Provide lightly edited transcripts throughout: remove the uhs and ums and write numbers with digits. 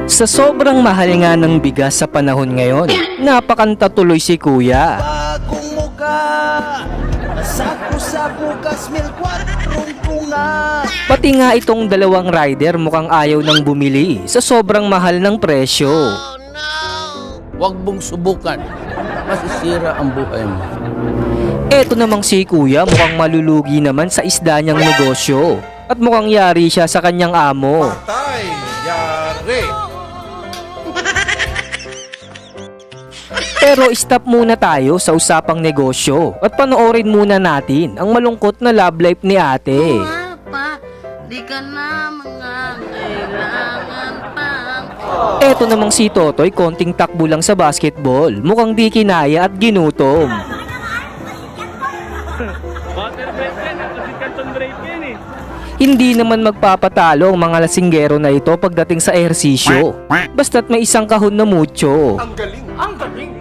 Sa sobrang mahal nga ng bigas sa panahon ngayon, napakanta tuloy si Kuya. Bagong muka, sapo-sapo kasmil 4 punga. Pati nga itong dalawang rider mukhang ayaw nang bumili sa sobrang mahal ng presyo. Huwag mong subukan. Masisira ang buhay mo. Eto namang si Kuya mukhang malulugi naman sa isda niyang negosyo at mukhang yari siya sa kanyang amo. Patay, yari. Pero stop muna tayo sa usapang negosyo at panoorin muna natin ang malungkot na love life ni ate. Pa, di ka na mangangailangan pa. Eto namang si Totoy konting takbo lang sa basketball, mukhang di kinaya at ginutom. Hindi naman magpapatalo ang mga lasinggero na ito pagdating sa ehersisyo, basta't may isang kahon na mucho. Ang galing, ang galing.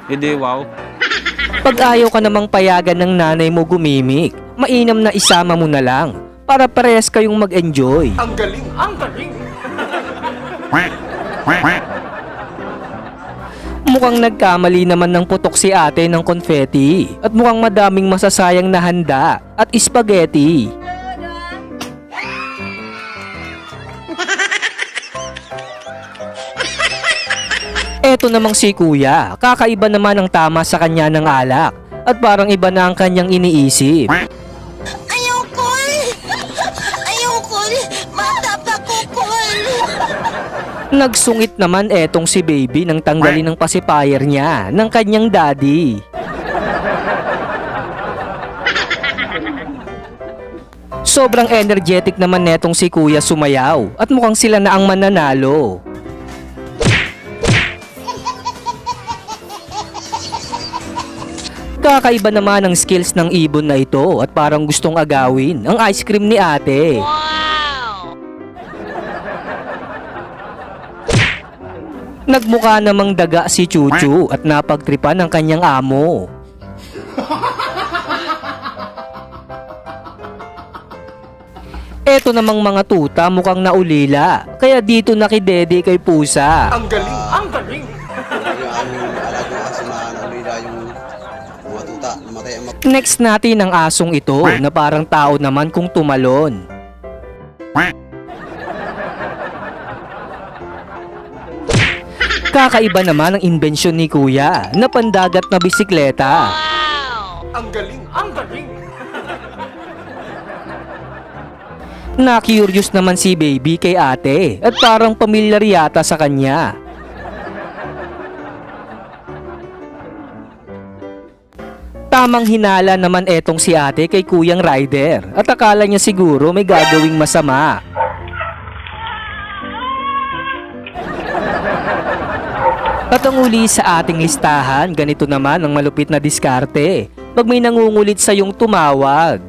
Hindi, wow. Pag ayaw ka namang payagan ng nanay mo gumimik, mainam na isama mo na lang para parehas kayong mag-enjoy. Ang galing, ang galing. Mukhang nagkamali naman ng putok si ate ng confetti at mukhang madaming masasayang na handa at spaghetti. Eto namang si Kuya, kakaiba naman ang tama sa kanya ng alak at parang iba na ang kanyang iniisip. Ayoko! Ayoko! Matapakukol! Nagsungit naman etong si baby nang tanggalin ng pacifier niya ng kanyang daddy. Sobrang energetic naman netong si Kuya sumayaw at mukhang sila na ang mananalo. Kakaiba naman ang skills ng ibon na ito at parang gustong agawin ang ice cream ni ate. Nagmukha namang daga si Chuchu at napagtripan ng kanyang amo. Eto namang mga tuta mukhang naulila, kaya dito nakidede kay pusa. Ang galing, ang galing. Next natin ang asong ito na parang tao naman kung tumalon. Kakaiba naman ang imbensyon ni Kuya na pandagat na bisikleta. Ang galing, ang galing. Na-curious naman si baby kay ate at parang pamilyar yata sa kanya. Tamang hinala naman etong si ate kay Kuyang Rider at akala niya siguro may gagawing masama. At ang uli sa ating listahan, ganito naman ang malupit na diskarte pag may nangungulit sa iyong tumawag.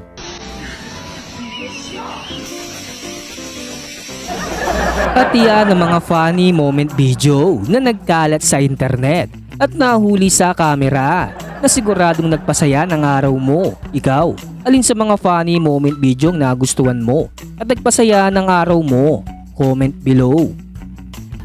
At yan ang mga funny moment video na nagkalat sa internet at nahuli sa kamera na siguradong nagpasaya ng araw mo. Ikaw, alin sa mga funny moment video ang nagustuhan mo at nagpasaya ng araw mo? Comment below.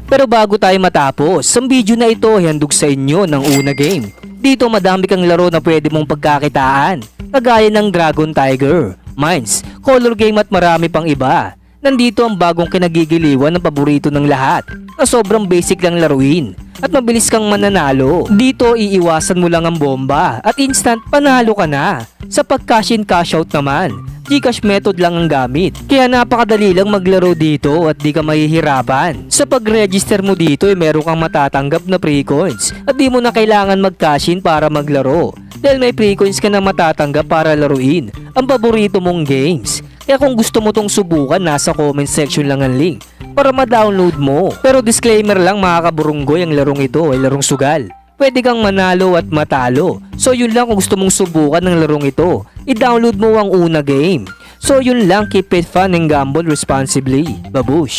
Pero bago tayo matapos, ang video na ito ay handog sa inyo ng Una Game. Dito madami kang laro na pwede mong pagkakitaan, kagaya ng Dragon Tiger, Mines, Color Game at marami pang iba. Nandito ang bagong kinagigiliwan ng paborito ng lahat na sobrang basic lang laruin at mabilis kang mananalo. Dito iiwasan mo lang ang bomba at instant panalo ka na. Sa pag-cash in cash out naman, GCash method lang ang gamit. Kaya napakadali lang maglaro dito at di ka mahihirapan. Sa pag-register mo dito ay meron kang matatanggap na free coins at di mo na kailangan mag-cash in para maglaro. Dahil may free coins ka na matatanggap para laruin ang paborito mong games. Kaya kung gusto mo tong subukan, nasa comment section lang ang link para ma-download mo. Pero disclaimer lang mga kaburunggoy, ang larong ito ay larong sugal. Pwede kang manalo at matalo. So yun lang, kung gusto mong subukan ng larong ito, i-download mo ang Una Game. So yun lang, keep it fun and gamble responsibly. Babush!